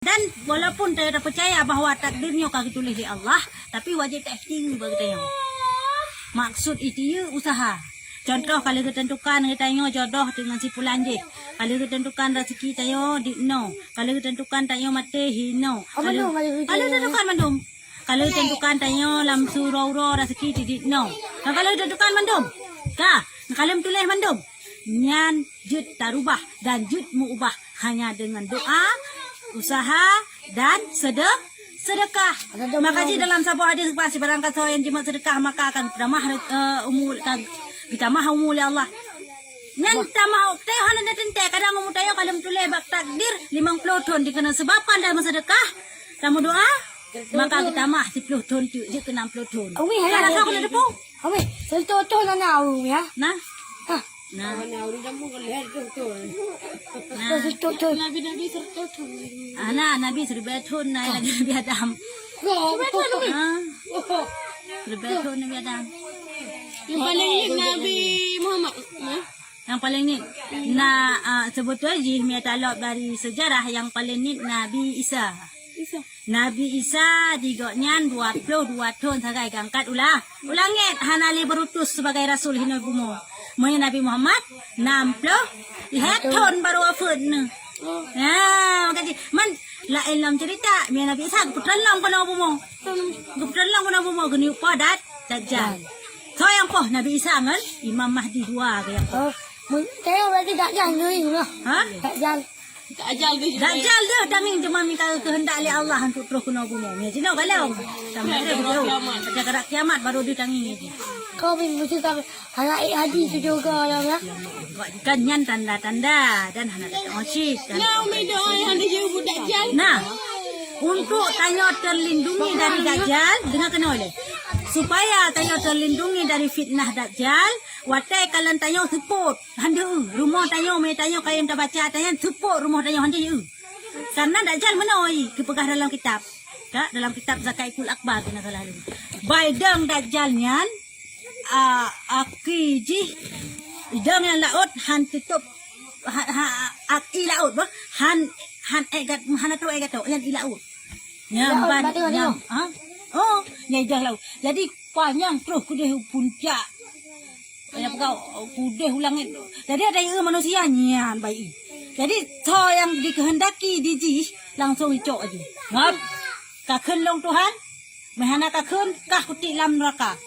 Dan walaupun saya dah percaya bahawa takdirnya kau ditulis oleh Allah, tapi wajib testing bagi saya. Maksud itu ya usaha. Contoh kalau kita tentukan kita tanya jodoh dengan si pulan je. Kalau kita tentukan rezeki tayo di no. Kalau kita tentukan tayo mati hi no. Kalau tentukan mandum. Kalau tentukan tayo lam surau rezeki di no. Kalau tentukan mandum. Ka, kalau tulis mandum. Nyan jut tarubah dan jut muubah hanya dengan doa, usaha dan sedekah. Makanya dalam sebuah hadis pasti barang kata yang jimat sedekah maka akan ramah umul kita mahu oleh Allah. Nyan tamah tayo hanan natin te kadang umur tayo kalau tulis bak takdir 50 ton dikena sebabkan dalam sedekah tamu doa maka kita mah 10 ton tu je ke 60 ton. Awi Kalau hala kau nak depu. Awi, selto na nau ya. Nah. Ha. Nah. Selto. Nabi serta. Ana Nabi suruh betun naik lagi Nabi Adam. Suruh betun Nabi Adam. Yang paling ni Nabi Muhammad. Yang paling ni sebetulnya jihmia talab dari sejarah yang paling ni Nabi Isa. Nabi Isa digoknyan 22 tahun sagai gangkat ulangit hanali berutus sebagai rasul hina bumo. Moy Nabi Muhammad 60 tahun baru wafat ne. Makanya man la ilam cerita mi Nabi Isa putra lang kono bumo. Putra lang kono bumo geni padat dajjal. So yang poh Nabi Isa ngan Imam Mahdi dua kaya. Tayo berarti dajjal ni lah. Ha? Dajjal dia. Dajjal dia danging cuma minta kehendak oleh Allah untuk terus kena bunuh. Ya cina kalau sampai dia betul. Pada kerak kiamat baru dia danging ni. Kau mesti tak halai hadis tu juga lah ya. Kan nyan tanda-tanda dan hana datang oci. Now me doa yang dia jumpa Dajjal. Nah, untuk tayo terlindungi dari Dajjal dengan kena oleh. Supaya tayo terlindungi dari fitnah Dajjal, watai kalian tayo support handu rumah tayo me tayo kayam tak baca tayo support rumah tayo handu. Karena Dajjal menoi kepegah dalam kitab. Ka dalam kitab Zakatul Akbar kena selalu. Baidang Dajjal nyan akiji idang yang laut han tutup i laut bah han egat hanatu egato yang i laut. Nyam ban nyam. Oh, nyai dah laut. Jadi panjang terus kudeh puncak. Kayak kau kudeh ulangit. Jadi ada yang manusia nyan baik. Jadi so yang dikehendaki diji langsung icok aja. Ngap kakun long Tuhan. Mehana kakun kah kuti lam neraka.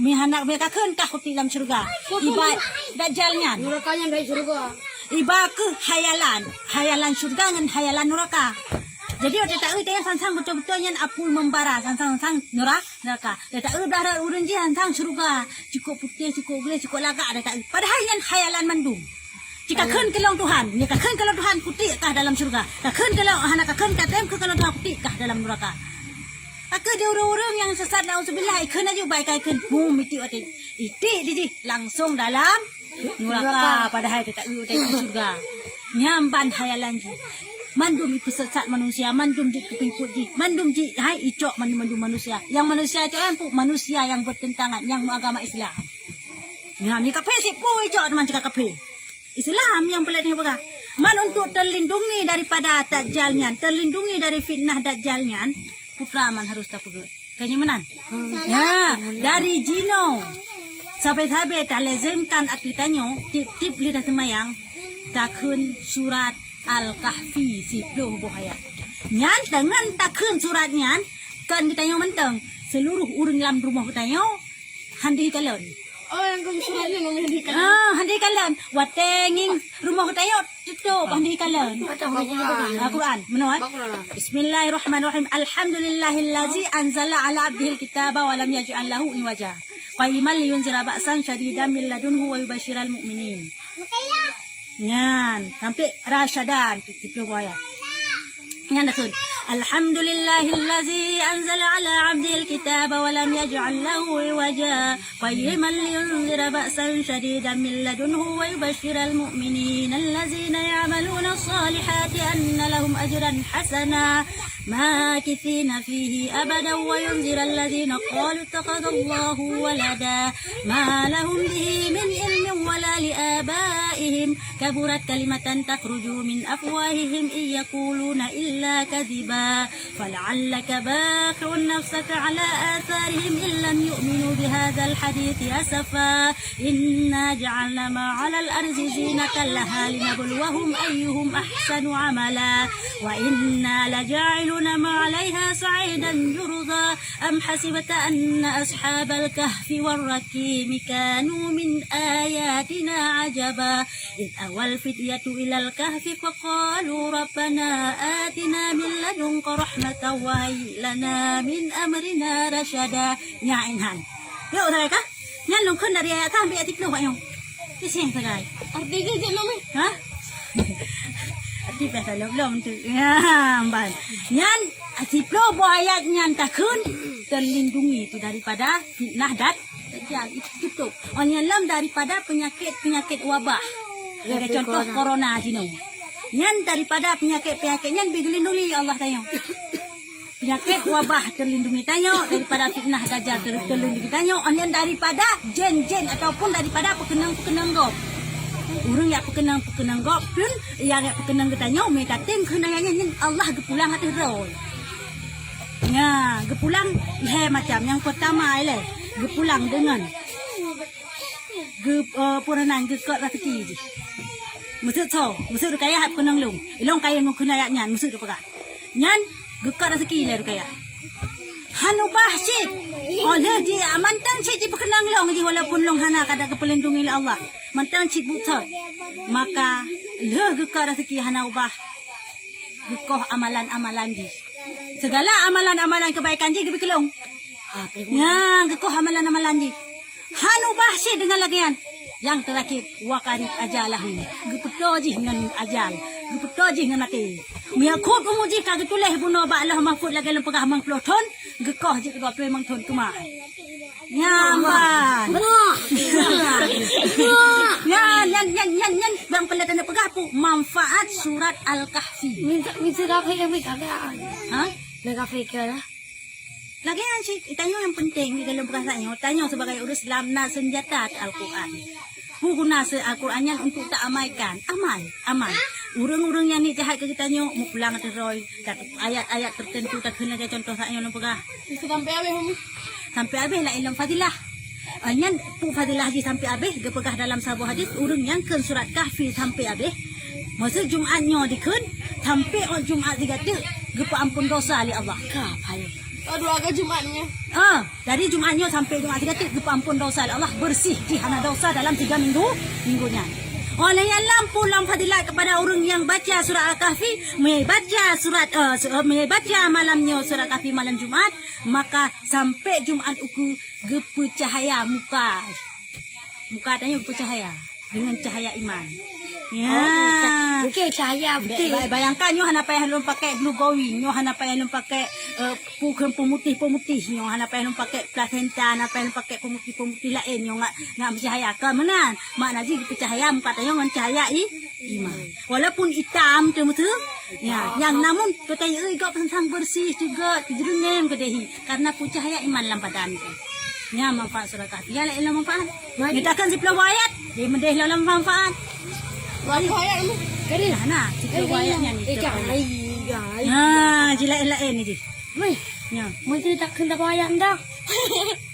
Mehana kakun kah kuti lam syurga. Ibad Dajjal nyan. Nerakanya dari surga. Iba ke hayalan syurga dengan hayalan neraka. Jadi orang tak tahu sansang betul-betul yang apul membara sansang neraka. Dia tak tahu dah urun je sansang syurga. Cukup putih, cukup gelis, cukup lagak ada tak. Padahal yang hayalan mandum. Jika kan kelong Tuhan, jika kan kelong Tuhan putih kah dalam syurga. Kan kelong anak kan katem ke kelong Tuhan putih kah dalam neraka. Maka dia orang-orang yang sesat nauzubillah ikun aja baik ikun miti otik. Itik di langsung dalam neraka padahal dia tak tahu dari syurga. Nyamban hayalan je. Mandum itu sesat manusia, mandum di kepingkut ji, mandum ji, hai icok mandum manusia. Yang manusia itu manusia yang bertentangan, yang agama Islam. Ya, ni kafe si pu icok teman cakap kafe. Islam yang pelat ni apa? Man untuk terlindungi daripada dajjalnya, terlindungi dari fitnah dajjalnya, putra man harus takut. Kayaknya menan. Ya, dari jino sampai tak lazimkan aktivitasnya, tip lidah semayang, takun surat Al-Kahfi 10 buaya. Nyan dengan takun surat nyan kan kita yang menteng seluruh urang dalam rumah kita yo handi kalian. Oh yang kau suratnya nomor di kan. Handi kalian. Watenging rumah kita yo tutup handi kalian. Al-Quran. Menurut. Bismillahirrahmanirrahim. Alhamdulillahillazi anzala ala abdihil kitaba wa lam yaj'al lahu iwaja. Qayyiman liyunzira ba'san syadidan min ladunhu wa yubasyiral mu'minin. Nyan sampai rasyadan 10 ayat. Nyan dah الحمد لله الذي أنزل على عبده الكتاب ولم يجعل له عوجا قيما لينذر بأسا شديدا من لدنه ويبشر المؤمنين الذين يعملون الصالحات أن لهم أجرا حسنا ماكثين فيه أبدا وينذر الذين قالوا اتخذ الله ولدا ما لهم به من علم ولا لآبائهم كبرت كلمة تخرج من أفواههم إن يقولون إلا كذبا فلعلك باخع نفسك على آثارهم إن لم يؤمنوا بهذا الحديث أسفا إنا جعلنا ما على الأرض زينة لها لنبلوهم أيهم أحسن عملا وإنا لجاعلون ما عليها صعيدا جرذا أم حسبت أن أصحاب الكهف والرقيم كانوا من آياتنا عجبا إذ أوى الفتية إلى الكهف فقالوا ربنا آتنا من لدنك رحمة وهيئ لنا من أمرنا رشدا يا إنهان yuk mereka nyalung kan dari ayat sampai ayat 10 ayong kisah segai Artinya je nama. ha Arti biasa belum tu ya ban nyan 10 buah ayat nyan takun terlindungi itu daripada fitnah dan dajjal itu onyalam daripada penyakit wabah sebagai contoh corona sini nyan daripada penyakit nyan dilindungi Allah tayang penyakit wabah terlindungi tanyo daripada fitnah dajjal terlindungi tanyo onyan daripada jen-jen ataupun daripada pekenang-pekenang gop urang yang pekenang gop pun yang pekenang getanyo me datang kenayanya Allah gepulang hati roy ya gepulang le macam yang pertama le gepulang dengan puranan gekot rezeki je maksud so maksud kaya hak pekenang long ilong kaya ngkenaya nyan maksud apa nyan gekot rezeki le kaya hanu bahsit oleh dia mantang cik di pekenang long je walaupun long hana kada kepelindungi Allah mantang cik buta maka le gekot rezeki hana ubah gekoh amalan-amalan di segala amalan-amalan kebaikan je gebi kelong ya gekoh amalan-amalan di hanu bahsit dengan lagian yang terakhir wakarib ajalahum gepeto je dengan ajal gepeto je dengan mati miakut umuji kagak tuleh buno ba Allah mahfud lagi lem pegah mang ploton gekoh je 20 mang ton kemah nyamban yan bang pelatan pegah pu manfaat surat al-kahfi Minta kafe yang mereka ha mereka fikir lah. lagi yang tanya yang penting di dalam perkataan tanya sebagai urus dalam senjata Al-Quran guna Al-Quran yang untuk tak amaikan amal urang-urang yang ni jahat ke kita nyok mu pulang ke roy ayat-ayat tertentu tak kena dia contoh saya yang pegah Sampai habis kamu. sampai habis lah ilmu fadilah nyan pu fadilah haji sampai habis dia pegah dalam sebuah hadis urang yang ke surat kahfi sampai habis masa Jumaatnya dikun sampai Jumaat tiga tu gepa ampun dosa oleh Allah kapai Dua agak Jumatnya. Dari Jumatnya sampai Jumat tiga tu gepa ampun dosa oleh Allah bersih di hana dosa dalam 3 minggunya oleh yang lampu fadilat kepada orang yang baca surah Al-Kahfi baca malamnya surah Al-Kahfi malam Jumaat maka sampai Jumaat uku gepa cahaya muka tanya gepa cahaya dengan cahaya iman ya Okey cahaya betul. bayangkan nyo hana payah lom pakai blue going nyo hana payah lom pakai pemutih nyo hana payah lom pakai placenta hana payah lom pakai pemutih lain nyo ngak bercahaya ke mana makna ji bercahaya muka tanya dengan cahaya iman walaupun hitam tu betul ya yang namun kita gak tentang bersih juga jerungem kedehi karena pu cahaya iman dalam badan ya manfaat surah kahfi ya la ilmu manfaat kita kan 10 ayat dia mendeh dalam manfaat Berapa ayat kamu? Kali lah nah 10 ayatnya ni jila-ilain ni je Wei, ya mungkin tak kena bayar dah.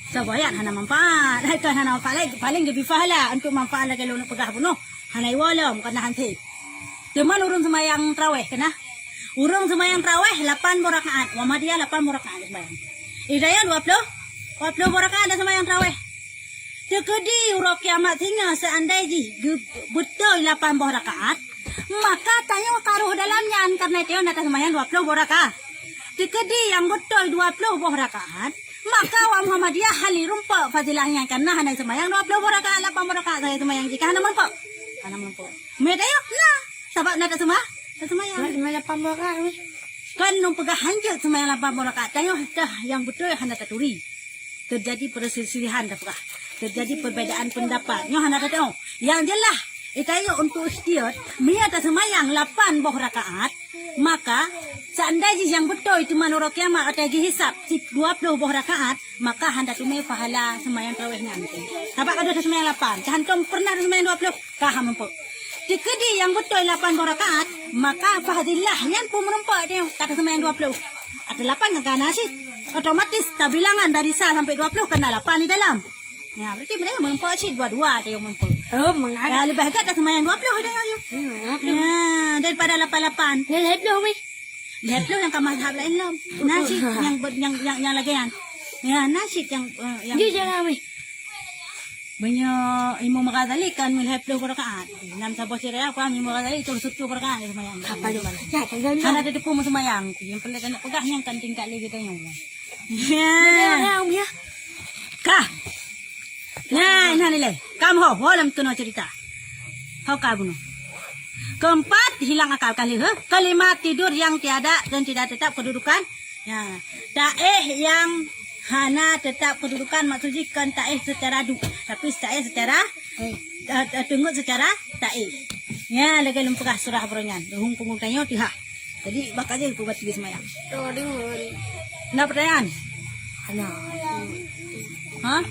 Sabayat hana manfaat. Hai kan hana manfaat paling lebih fahala untuk manfaat lagi kalau nak pegah bunuh. Hana iwalam kena hanti. Cuman urang semayang tarawih kena. Urang semayang tarawih 8 rakaat. Muhammadiyah 8 rakaat sembahyang. Hidayah 20 rakaat ada semayang tarawih. Tekedi urang kiamat hingga seandainya betul 8 rakaat, maka tanya taruh dalamnya karena itu nak semayang 20 rakaat. Tekedi yang betul 20 rakaat, maka wa Muhammadiyah hali rumpa fadilahnya karena hana semayang 20 rakaat 8 rakaat saya semayang jika hana mampu. Hana mampu. Medaya nah sebab nak semayang. Semayang 8 rakaat. Kan nung pagahanjat semayang 80 rakaat. Tanya yang betul hanya taturi. Terjadi perselisihan dah pegah. Terjadi perbezaan pendapat. Nyo hanya tengok. Yang jelas itayo untuk ikhtiar, mia tak semayang 8 buah rakaat, maka seandainya yang betul itu menurut kiamat atau hisap 20 buah rakaat, maka hendak tumai pahala semayang tarawih nanti. Apa ada semayang 8? Jangan kau pernah semayang 20? Kah mampu. Jika dia yang betul 8 buah rakaat, maka fahadillah yang pun merempak dia kata semayang 20. Ada 8 kan kana sih? Otomatis tak bilangan dari 1 sampai 20 kena 8 di dalam. Ya, berarti mereka merempak sih dua-dua dia yang merempak. Oh, mengajar. Lebih hebat dah semayang 20 dia yang. Ya, daripada 88. Dia lihat dulu, Mi. Lihat lu yang kamar sahabat lain lah. Nasi yang lagi yang. Ya, nasi yang Dia jalan, Mi. banyak Imam Ghazali kan melihat lu rakaat. Nam sabah siraya aku Imam Ghazali itu sutu rakaat semayang. Apa dia mana? Ya, tinggal Kan ada depu semayang. Yang perlu kena pegang yang kan tingkat lagi tanya. dia. Ya. Ya, Kah. Nah, ini nilai. Kamu ho, dalam tu no cerita. Ho kamu no. Keempat, hilang akal kali. Kelima, tidur yang tiada dan tidak tetap kedudukan. Ya. Taeh yang hana tetap kedudukan maksudnya kan taeh secara duk. Tapi taeh secara tunggu secara taeh. Ya, lagi lumpukah surah beronyan. Hung pengutanya tiha. Jadi bakal aja buat tiga semayang. Tuh, dengar. Nah pertanyaan? Anak. Hah?